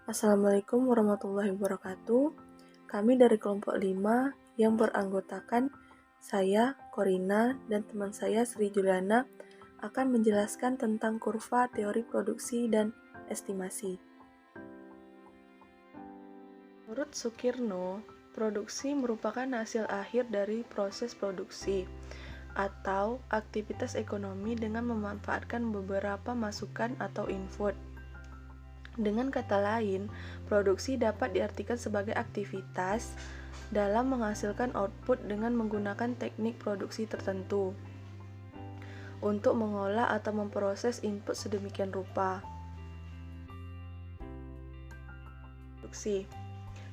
Assalamualaikum warahmatullahi wabarakatuh. Kami dari kelompok 5 yang beranggotakan saya, Korina, dan teman saya, Sri Juliana, akan menjelaskan tentang kurva teori produksi dan estimasi. Menurut Sukirno, produksi merupakan hasil akhir dari proses produksi atau aktivitas ekonomi dengan memanfaatkan beberapa masukan atau input. Dengan kata lain, produksi dapat diartikan sebagai aktivitas dalam menghasilkan output dengan menggunakan teknik produksi tertentu untuk mengolah atau memproses input sedemikian rupa.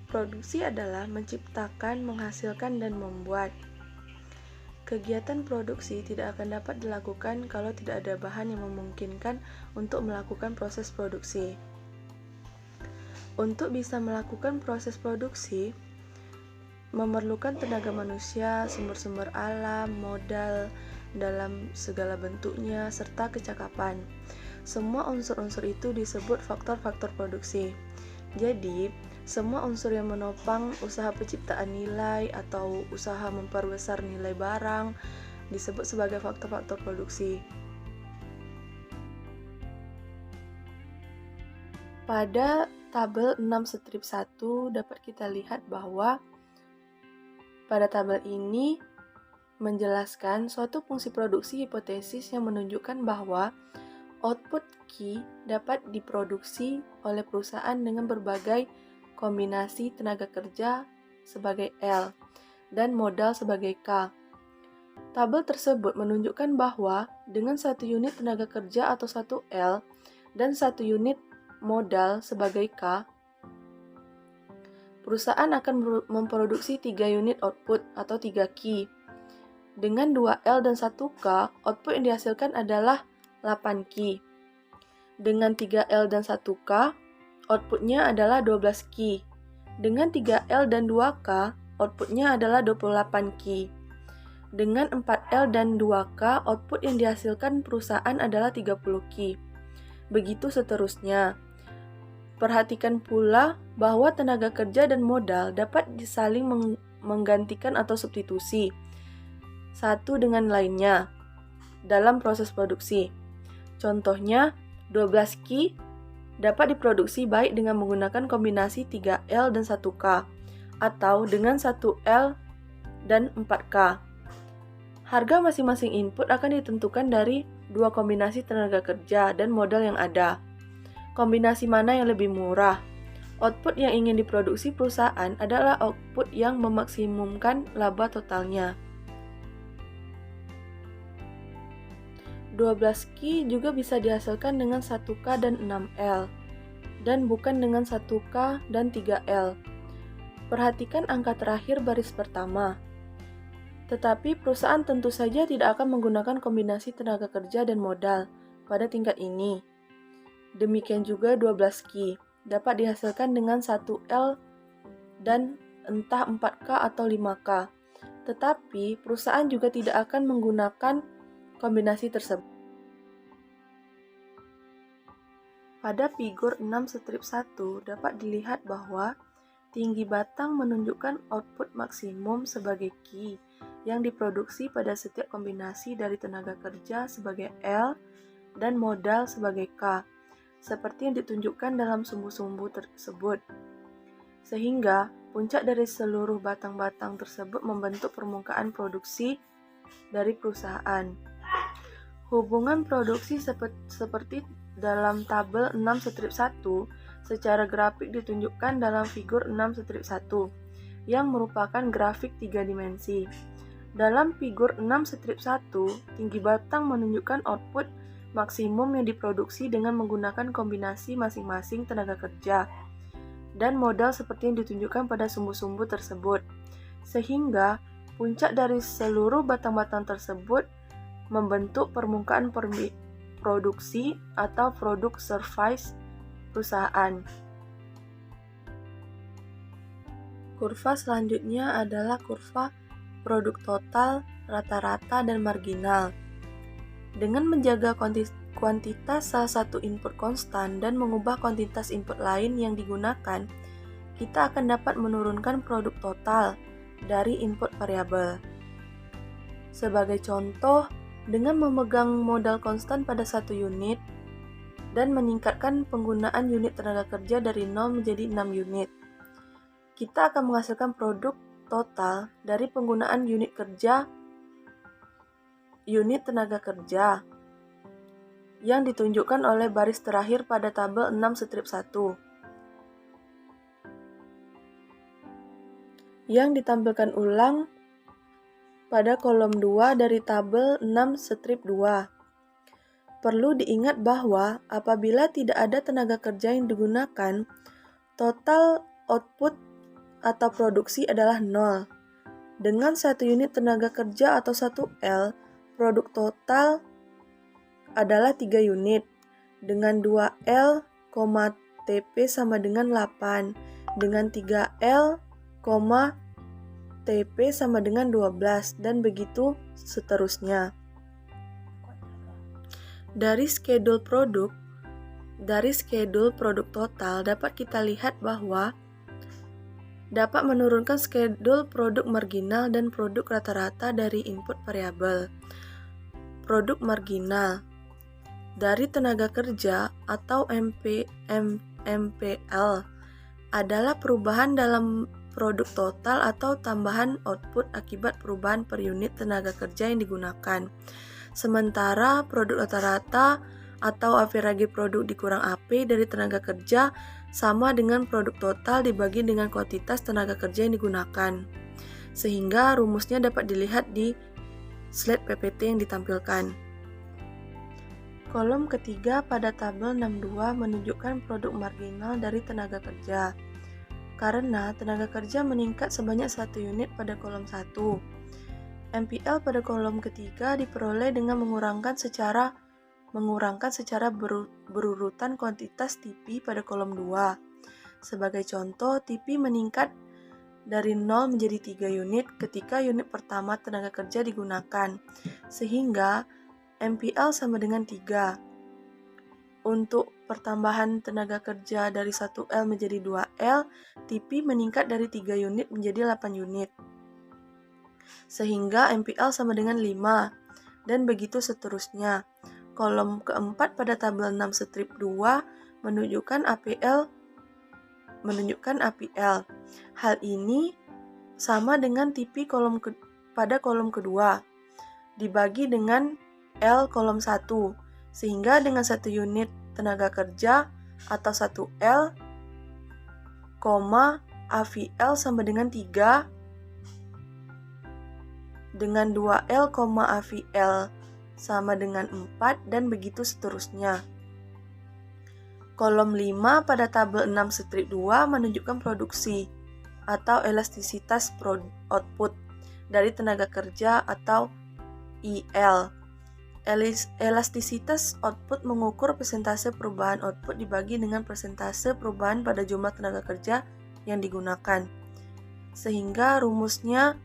Produksi adalah menciptakan, menghasilkan, dan membuat. Kegiatan produksi tidak akan dapat dilakukan kalau tidak ada bahan yang memungkinkan untuk melakukan proses produksi. Untuk bisa melakukan proses produksi, memerlukan tenaga manusia, sumber-sumber alam, modal dalam segala bentuknya, serta kecakapan. Semua unsur-unsur itu disebut faktor-faktor produksi. Jadi, semua unsur yang menopang usaha penciptaan nilai atau usaha memperbesar nilai barang disebut sebagai faktor-faktor produksi. Pada tabel 6 strip 1 dapat kita lihat bahwa pada tabel ini menjelaskan suatu fungsi produksi hipotesis yang menunjukkan bahwa output Q dapat diproduksi oleh perusahaan dengan berbagai kombinasi tenaga kerja sebagai L dan modal sebagai K. Tabel tersebut menunjukkan bahwa dengan 1 unit tenaga kerja atau 1 L dan 1 unit modal sebagai K, perusahaan akan memproduksi 3 unit output atau 3 Q. Dengan 2 L dan 1 K, output yang dihasilkan adalah 8 Q. Dengan 3 L dan 1 K, outputnya adalah 12 Q. Dengan 3 L dan 2 K, outputnya adalah 28 Q. Dengan 4 L dan 2 K, output yang dihasilkan perusahaan adalah 30 Q. Begitu seterusnya. Perhatikan pula bahwa tenaga kerja dan modal dapat saling menggantikan atau substitusi satu dengan lainnya dalam proses produksi. Contohnya, 12 Q dapat diproduksi baik dengan menggunakan kombinasi 3L dan 1K atau dengan 1L dan 4K. Harga masing-masing input akan ditentukan dari dua kombinasi tenaga kerja dan modal yang ada. Kombinasi mana yang lebih murah? Output yang ingin diproduksi perusahaan adalah output yang memaksimumkan laba totalnya. 12 Q juga bisa dihasilkan dengan 1K dan 6L, dan bukan dengan 1K dan 3L. Perhatikan angka terakhir baris pertama. Tetapi perusahaan tentu saja tidak akan menggunakan kombinasi tenaga kerja dan modal pada tingkat ini. Demikian juga 12 Q dapat dihasilkan dengan 1L dan entah 4K atau 5K. Tetapi perusahaan juga tidak akan menggunakan kombinasi tersebut. Pada figur 6 strip 1 dapat dilihat bahwa tinggi batang menunjukkan output maksimum sebagai Q yang diproduksi pada setiap kombinasi dari tenaga kerja sebagai L dan modal sebagai K, seperti yang ditunjukkan dalam sumbu-sumbu tersebut. Sehingga puncak dari seluruh batang-batang tersebut membentuk permukaan produksi dari perusahaan. Hubungan produksi seperti dalam tabel 6 strip 1 secara grafik ditunjukkan dalam figur 6 strip 1 yang merupakan grafik 3 dimensi. Dalam figur 6 strip 1, tinggi batang menunjukkan output maksimum yang diproduksi dengan menggunakan kombinasi masing-masing tenaga kerja dan modal seperti yang ditunjukkan pada sumbu-sumbu tersebut. Sehingga puncak dari seluruh batang-batang tersebut membentuk permukaan produksi atau produk service perusahaan. Kurva selanjutnya adalah kurva produk total, rata-rata, dan marginal. Dengan menjaga kuantitas salah satu input konstan dan mengubah kuantitas input lain yang digunakan, kita akan dapat menurunkan produk total dari input variabel. Sebagai contoh, dengan memegang modal konstan pada 1 unit dan meningkatkan penggunaan unit tenaga kerja dari 0 menjadi 6 unit, kita akan menghasilkan produk total dari penggunaan unit tenaga kerja yang ditunjukkan oleh baris terakhir pada tabel 6 strip 1 yang ditampilkan ulang pada kolom 2 dari tabel 6 strip 2. Perlu diingat bahwa apabila tidak ada tenaga kerja yang digunakan, total output atau produksi adalah 0. Dengan 1 unit tenaga kerja atau 1 L, produk total adalah 3 unit. Dengan 2 L, TP sama dengan 8. Dengan 3 L, TP sama dengan 12, dan begitu seterusnya. Dari schedule produk total dapat kita lihat bahwa dapat menurunkan schedule produk marginal dan produk rata-rata dari input variabel. Produk marginal dari tenaga kerja atau MPL adalah perubahan dalam produk total atau tambahan output akibat perubahan per unit tenaga kerja yang digunakan. Sementara produk rata-rata atau average produk dikurang AP dari tenaga kerja sama dengan produk total dibagi dengan kuantitas tenaga kerja yang digunakan. Sehingga rumusnya dapat dilihat di slide PPT yang ditampilkan. Kolom ketiga pada tabel 62 menunjukkan produk marginal dari tenaga kerja. Karena tenaga kerja meningkat sebanyak 1 unit pada kolom 1. MPL pada kolom ketiga diperoleh dengan mengurangkan secara berurutan kuantitas TP pada kolom 2. Sebagai contoh, TP meningkat dari 0 menjadi 3 unit ketika unit pertama tenaga kerja digunakan, sehingga MPL sama dengan 3. Untuk pertambahan tenaga kerja dari 1L menjadi 2L, TP meningkat dari 3 unit menjadi 8 unit, sehingga MPL sama dengan 5, dan begitu seterusnya. Kolom keempat pada tabel 6 strip 2 menunjukkan APL. Hal ini sama dengan TP pada kolom kedua, dibagi dengan L kolom 1, sehingga dengan 1 unit tenaga kerja atau 1L, AVL sama dengan 3, dengan 2L, AVL sama dengan 4, dan begitu seterusnya. Kolom 5 pada tabel 6 strip 2 menunjukkan produksi atau elastisitas output dari tenaga kerja atau IL. Elastisitas output mengukur persentase perubahan output dibagi dengan persentase perubahan pada jumlah tenaga kerja yang digunakan. Sehingga rumusnya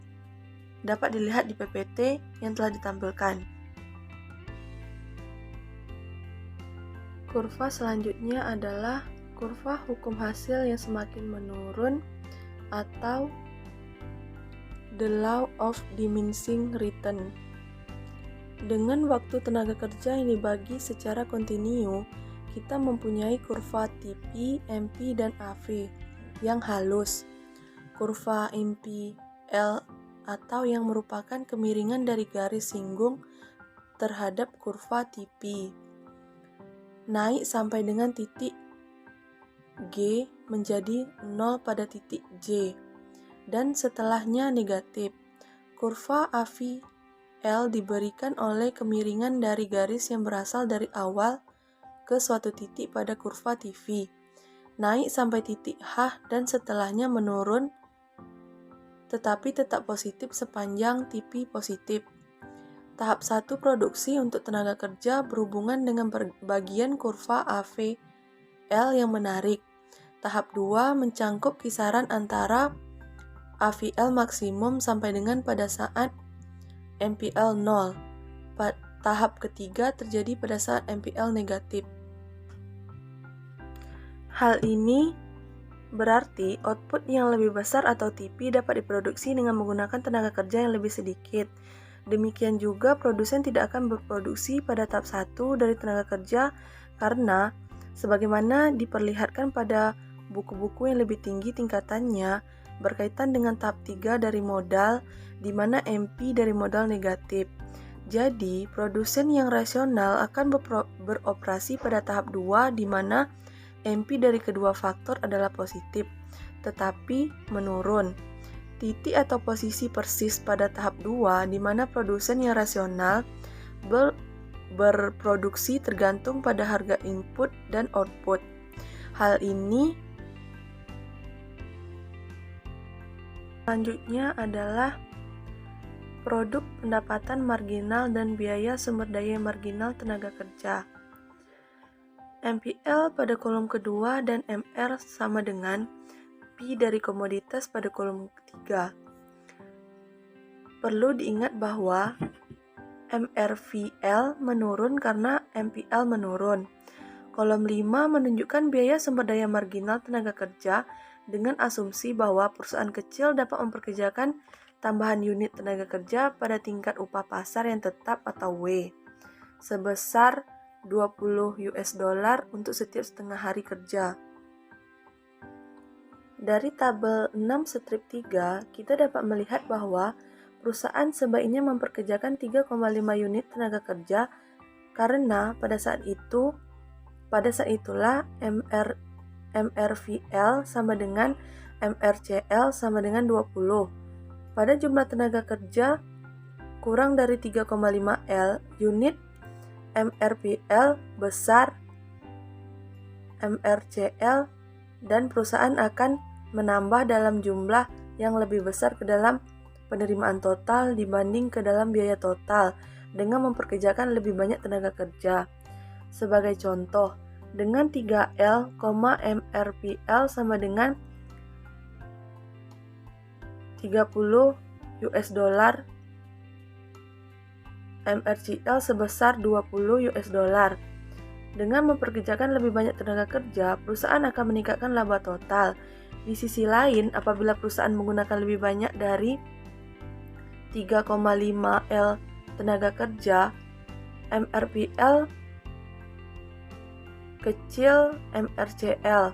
dapat dilihat di PPT yang telah ditampilkan. Kurva selanjutnya adalah kurva hukum hasil yang semakin menurun atau the law of diminishing return. Dengan waktu tenaga kerja yang dibagi secara kontinu, kita mempunyai kurva TP, MP, dan AV yang halus. Kurva MPL atau yang merupakan kemiringan dari garis singgung terhadap kurva TP naik sampai dengan titik G menjadi 0 pada titik J, dan setelahnya negatif. Kurva AVL diberikan oleh kemiringan dari garis yang berasal dari awal ke suatu titik pada kurva TV, naik sampai titik H dan setelahnya menurun tetapi tetap positif sepanjang TP positif. Tahap 1 produksi untuk tenaga kerja berhubungan dengan bagian kurva AVL yang menarik. Tahap 2 mencangkup kisaran antara AVL maksimum sampai dengan pada saat MPL 0. tahap ketiga terjadi pada saat MPL negatif. Hal ini berarti output yang lebih besar atau TP dapat diproduksi dengan menggunakan tenaga kerja yang lebih sedikit. Demikian juga produsen tidak akan berproduksi pada tahap 1 dari tenaga kerja karena sebagaimana diperlihatkan pada buku-buku yang lebih tinggi tingkatannya berkaitan dengan tahap 3 dari modal di mana MP dari modal negatif. Jadi, produsen yang rasional akan beroperasi pada tahap 2 di mana MP dari kedua faktor adalah positif, tetapi menurun. Titik atau posisi persis pada tahap 2 di mana produsen yang rasional berproduksi tergantung pada harga input dan output. Hal ini selanjutnya adalah produk pendapatan marginal dan biaya sumber daya marginal tenaga kerja. MPL pada kolom kedua dan MR sama dengan P dari komoditas pada kolom ketiga. Perlu diingat bahwa MRVL menurun karena MPL menurun. Kolom 5 menunjukkan biaya sumber daya marginal tenaga kerja dengan asumsi bahwa perusahaan kecil dapat memperkerjakan tambahan unit tenaga kerja pada tingkat upah pasar yang tetap atau W sebesar $20 untuk setiap setengah hari kerja. Dari tabel 6 strip 3, kita dapat melihat bahwa perusahaan sebaiknya memperkerjakan 3,5 unit tenaga kerja karena pada saat itulah MRVL sama dengan MRCL sama dengan 20. Pada jumlah tenaga kerja kurang dari 3,5 L unit, MRPL besar MRCL dan perusahaan akan menambah dalam jumlah yang lebih besar ke dalam penerimaan total dibanding ke dalam biaya total dengan memperkerjakan lebih banyak tenaga kerja. Sebagai contoh, dengan 3L, MRPL sama dengan $30, MRCL sebesar $20. Dengan memperkerjakan lebih banyak tenaga kerja, perusahaan akan meningkatkan laba total. Di sisi lain, apabila perusahaan menggunakan lebih banyak dari 3,5 L tenaga kerja, MRPL kecil MRCL,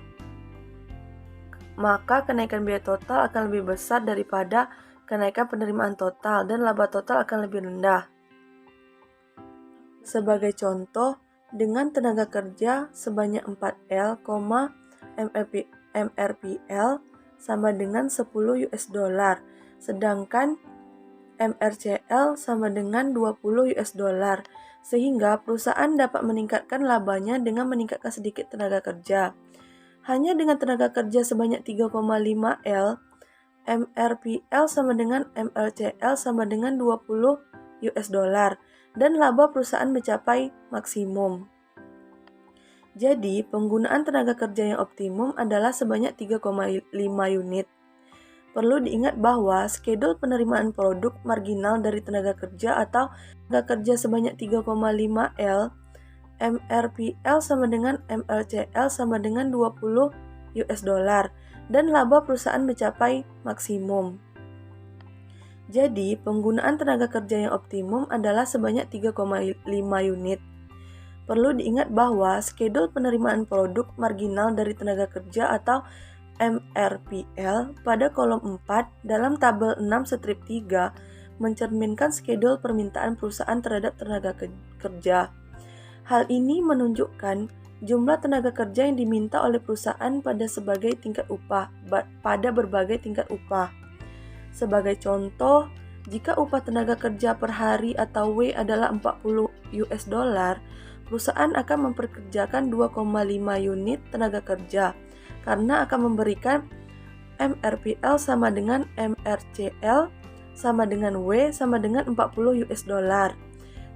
maka kenaikan biaya total akan lebih besar daripada kenaikan penerimaan total dan laba total akan lebih rendah. Sebagai contoh, dengan tenaga kerja sebanyak 4L, MRPL sama dengan $10, sedangkan MRCL sama dengan $20, sehingga perusahaan dapat meningkatkan labanya dengan meningkatkan sedikit tenaga kerja. Hanya dengan tenaga kerja sebanyak 3,5 L, MRPL sama dengan MRCL sama dengan $20 dan laba perusahaan mencapai maksimum. Jadi, penggunaan tenaga kerja yang optimum adalah sebanyak 3,5 unit. Perlu diingat bahwa skedul penerimaan produk marginal dari tenaga kerja atau tenaga kerja sebanyak 3,5 L, MRPL sama dengan MRCL sama dengan $20 dan laba perusahaan mencapai maksimum. Jadi, penggunaan tenaga kerja yang optimum adalah sebanyak 3,5 unit. Perlu diingat bahwa skedul penerimaan produk marginal dari tenaga kerja atau MRPL pada kolom 4 dalam tabel 6 strip 3 mencerminkan skedul permintaan perusahaan terhadap tenaga kerja. Hal ini menunjukkan jumlah tenaga kerja yang diminta oleh perusahaan pada berbagai tingkat upah. Sebagai contoh, jika upah tenaga kerja per hari atau W adalah $40, perusahaan akan memperkerjakan 2,5 unit tenaga kerja karena akan memberikan MRPL sama dengan MRCL sama dengan W sama dengan $40.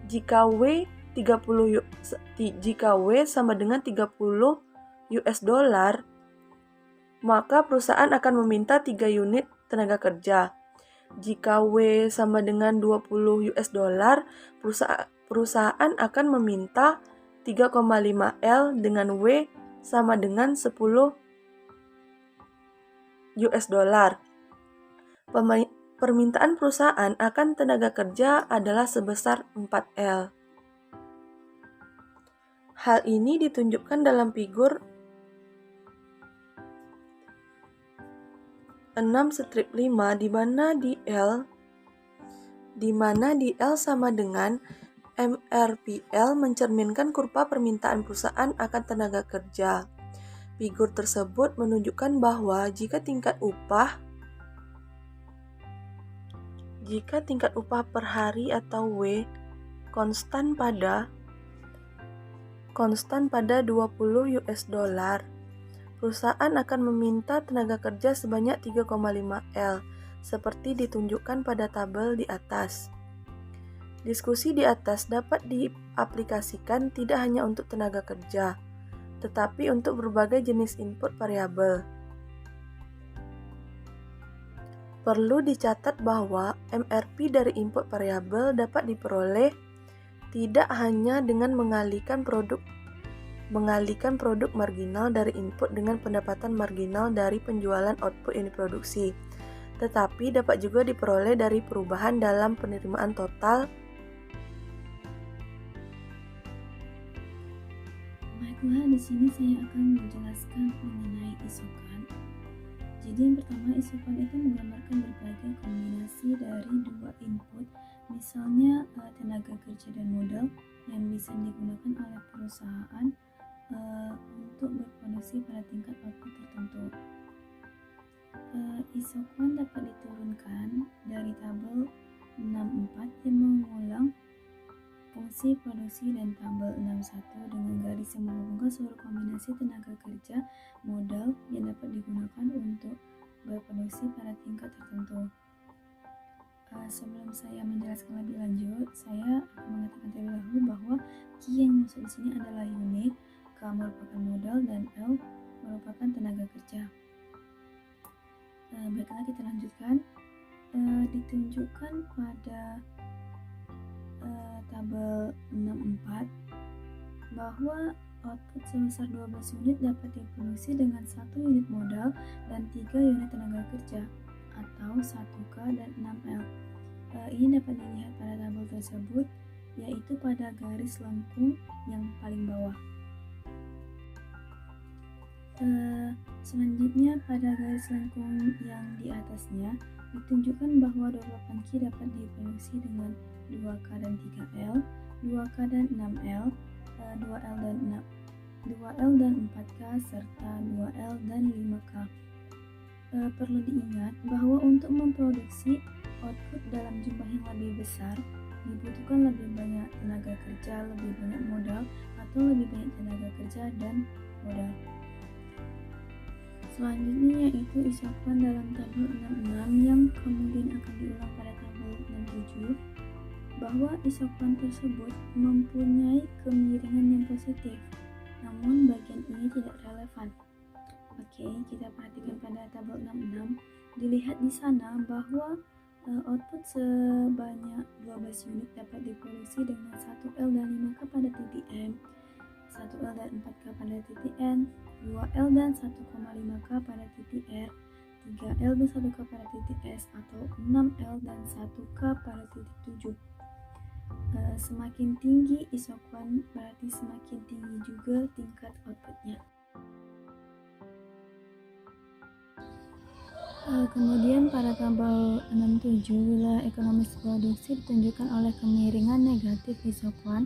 Jika W sama dengan $30, maka perusahaan akan meminta 3 unit tenaga kerja. Jika W sama dengan $20, perusahaan akan meminta 3,5 L dengan W sama dengan 10 US dollar. Permintaan perusahaan akan tenaga kerja adalah sebesar 4 L. Hal ini ditunjukkan dalam figur 6/5 di mana di L sama dengan MRPL mencerminkan kurva permintaan perusahaan akan tenaga kerja. Figur tersebut menunjukkan bahwa jika tingkat upah per hari atau W konstan pada 20 US dollar, perusahaan akan meminta tenaga kerja sebanyak 3,5 L, seperti ditunjukkan pada tabel di atas. Diskusi di atas dapat diaplikasikan tidak hanya untuk tenaga kerja, tetapi untuk berbagai jenis input variabel. Perlu dicatat bahwa MRP dari input variabel dapat diperoleh tidak hanya dengan mengalihkan produk marginal dari input dengan pendapatan marginal dari penjualan output yang diproduksi, tetapi dapat juga diperoleh dari perubahan dalam penerimaan total. Baiklah, di sini saya akan menjelaskan mengenai isokan. Jadi yang pertama, isokan itu menggambarkan berbagai kombinasi dari dua input, misalnya tenaga kerja dan modal yang bisa digunakan oleh perusahaan untuk berproduksi pada tingkat output tertentu. Isokan dapat diturunkan dari tabel 64 yang mengulang fungsi produksi dan tabel 61 dengan garis yang menghubungkan seluruh kombinasi tenaga kerja modal yang dapat digunakan untuk berproduksi pada tingkat tertentu. Sebelum saya menjelaskan lebih lanjut, saya akan mengatakan terlebih dahulu bahwa Q yang dimaksud di sini adalah unit, K merupakan modal, dan L merupakan tenaga kerja. Baiklah, kita lanjutkan. Ditunjukkan pada tabel 64 bahwa output sebesar 12 unit dapat diproduksi dengan 1 unit modal dan 3 unit tenaga kerja atau 1K dan 6L. Ini dapat dilihat pada tabel tersebut, yaitu pada garis lengkung yang paling bawah. Selanjutnya pada garis lengkung yang di atasnya ditunjukkan bahwa 28Q dapat diproduksi dengan 2K dan 3L, 2K dan 6L, 2L dan 4K, serta 2L dan 5K. Perlu diingat bahwa untuk memproduksi output dalam jumlah yang lebih besar dibutuhkan lebih banyak tenaga kerja, lebih banyak modal, atau lebih banyak tenaga kerja dan modal. Selanjutnya yaitu isokan dalam tabel 66 yang kemudian akan diulang pada tabel 67, bahwa isokan tersebut mempunyai kemiringan yang positif, namun bagian ini tidak relevan. Oke, kita perhatikan pada tabel 66, dilihat di sana bahwa output sebanyak 12 unit dapat diproduksi dengan 1L dan 5K pada titik M, 1L dan 4K pada titik N, 2L dan 1,5K pada titik R, 3L dan 1K pada titik S, atau 6L dan 1K pada titik 7. Semakin tinggi isokan berarti semakin tinggi juga tingkat outputnya. Kemudian pada tabel 67 wilayah ekonomis produksi ditunjukkan oleh kemiringan negatif isokan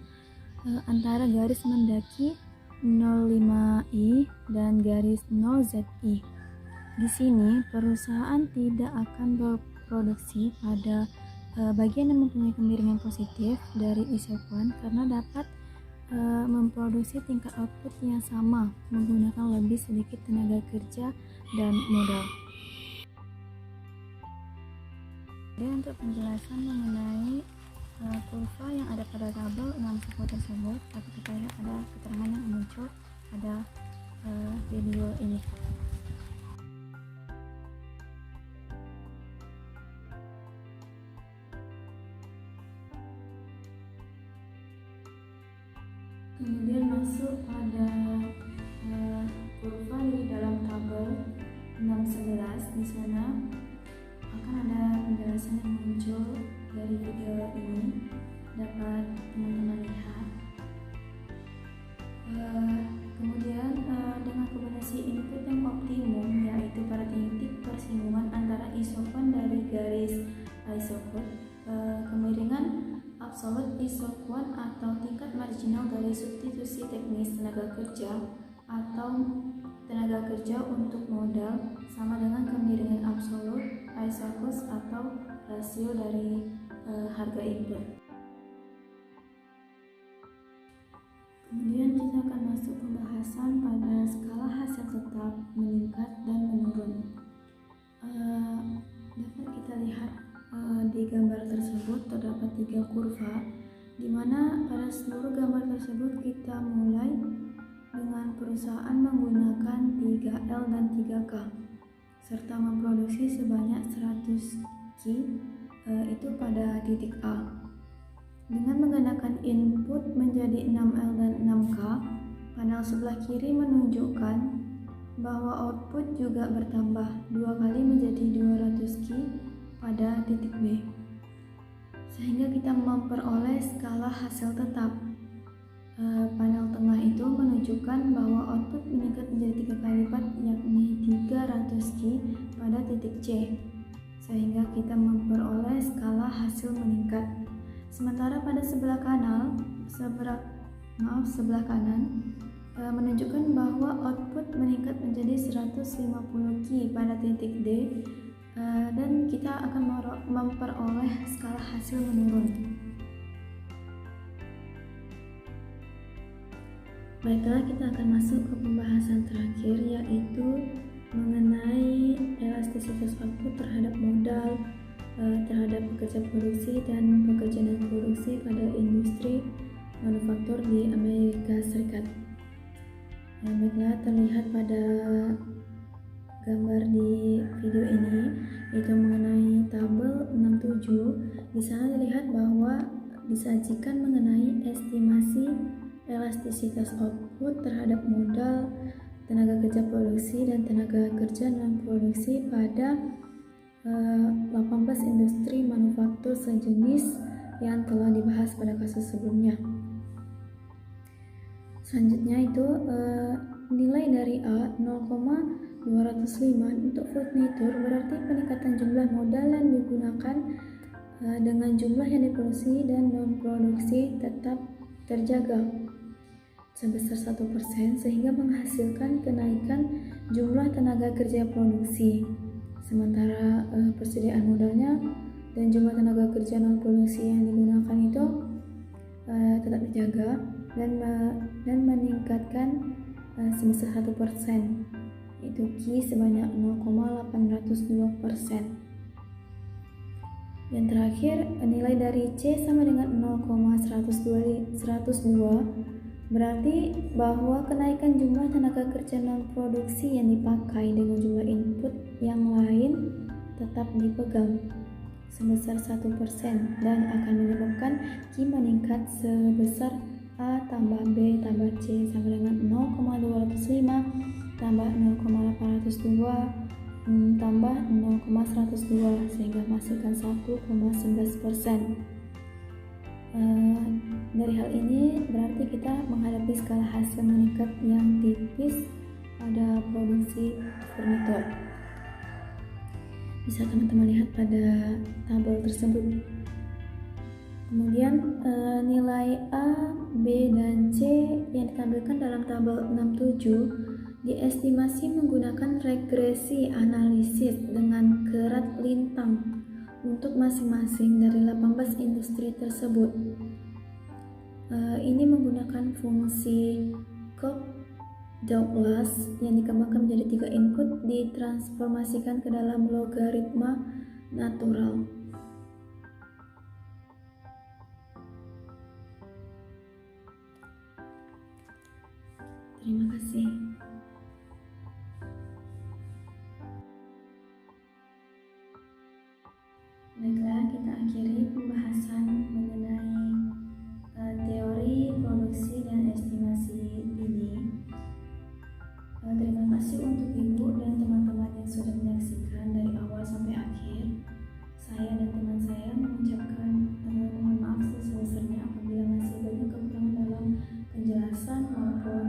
antara garis mendaki 05i dan garis 0zi. Di sini perusahaan tidak akan berproduksi pada bagian yang mempunyai kemiringan positif dari isokan karena dapat memproduksi tingkat output yang sama menggunakan lebih sedikit tenaga kerja dan modal. Dan untuk penjelasan mengenai kurva yang ada pada tabel 61 tersebut, dapat kita lihat ada keterangan yang muncul pada video ini. Kemudian masuk pada kurva di dalam tabel 611. Di sana akan ada penjelasan yang muncul dari video ini, dapat teman-teman lihat. Kemudian dengan kombinasi input yang optimum, yaitu pada titik persinggungan antara isopan dari garis isocode, kemiringan absolut isoquant atau tingkat marginal dari substitusi teknis tenaga kerja atau tenaga kerja untuk modal sama dengan kemiringan absolut isocost atau rasio dari harga input. Kemudian kita akan masuk pembahasan pada skala hasil tetap, meningkat dan menurun. Dapat kita lihat di gambar tersebut terdapat 3 kurva, di mana pada seluruh gambar tersebut kita mulai dengan perusahaan menggunakan 3L dan 3K serta memproduksi sebanyak 100 Q itu pada titik A. Dengan menggunakan input menjadi 6L dan 6K, panel sebelah kiri menunjukkan bahwa output juga bertambah 2 kali menjadi 200 Q pada titik B, sehingga kita memperoleh skala hasil tetap. Panel tengah itu menunjukkan bahwa output meningkat menjadi 3 kali lipat, yakni 300 Q pada titik C, sehingga kita memperoleh skala hasil meningkat. Sementara pada sebelah kanan menunjukkan bahwa output meningkat menjadi 150 Q pada titik D, dan kita akan memperoleh skala hasil menurun. Baiklah, kita akan masuk ke pembahasan terakhir, yaitu mengenai elastisitas output terhadap modal, terhadap pekerja produksi dan pekerja non-produksi pada industri manufaktur di Amerika Serikat. Baiklah, terlihat pada gambar di video ini, yaitu mengenai tabel 67. Di sana dilihat bahwa disajikan mengenai estimasi elastisitas output terhadap modal, tenaga kerja produksi dan tenaga kerja non-produksi pada 18 industri manufaktur sejenis yang telah dibahas pada kasus sebelumnya. Selanjutnya itu nilai dari A 0,205 untuk furnitur, berarti peningkatan jumlah modal yang digunakan dengan jumlah yang diproduksi dan non-produksi tetap terjaga sebesar 1%, sehingga menghasilkan kenaikan jumlah tenaga kerja produksi. Sementara persediaan modalnya dan jumlah tenaga kerja non-produksi yang digunakan itu tetap terjaga dan meningkatkan sebesar 1%, yaitu Q sebanyak 0,802%. Yang terakhir, nilai dari C sama dengan 0,102, berarti bahwa kenaikan jumlah tenaga kerja non-produksi yang dipakai dengan jumlah input yang lain tetap dipegang sebesar 1% dan akan menyebabkan Q meningkat sebesar A tambah B tambah C sama dengan 0,205 tambah 0,802 tambah 0,102, sehingga menghasilkan 1,11%. Dari hal ini berarti kita menghadapi skala hasil meningkat yang tipis pada produksi furnitur. Bisa teman-teman lihat pada tabel tersebut. Kemudian nilai A, B, dan C yang ditampilkan dalam tabel 67 diestimasi menggunakan regresi analisis dengan kerat lintang untuk masing-masing dari 18 industri tersebut. Ini menggunakan fungsi Cobb-Douglas yang dikembangkan menjadi 3 input ditransformasikan ke dalam logaritma natural. Terima kasih. Baiklah, kita akhiri pembahasan mengenai teori produksi dan estimasi maupun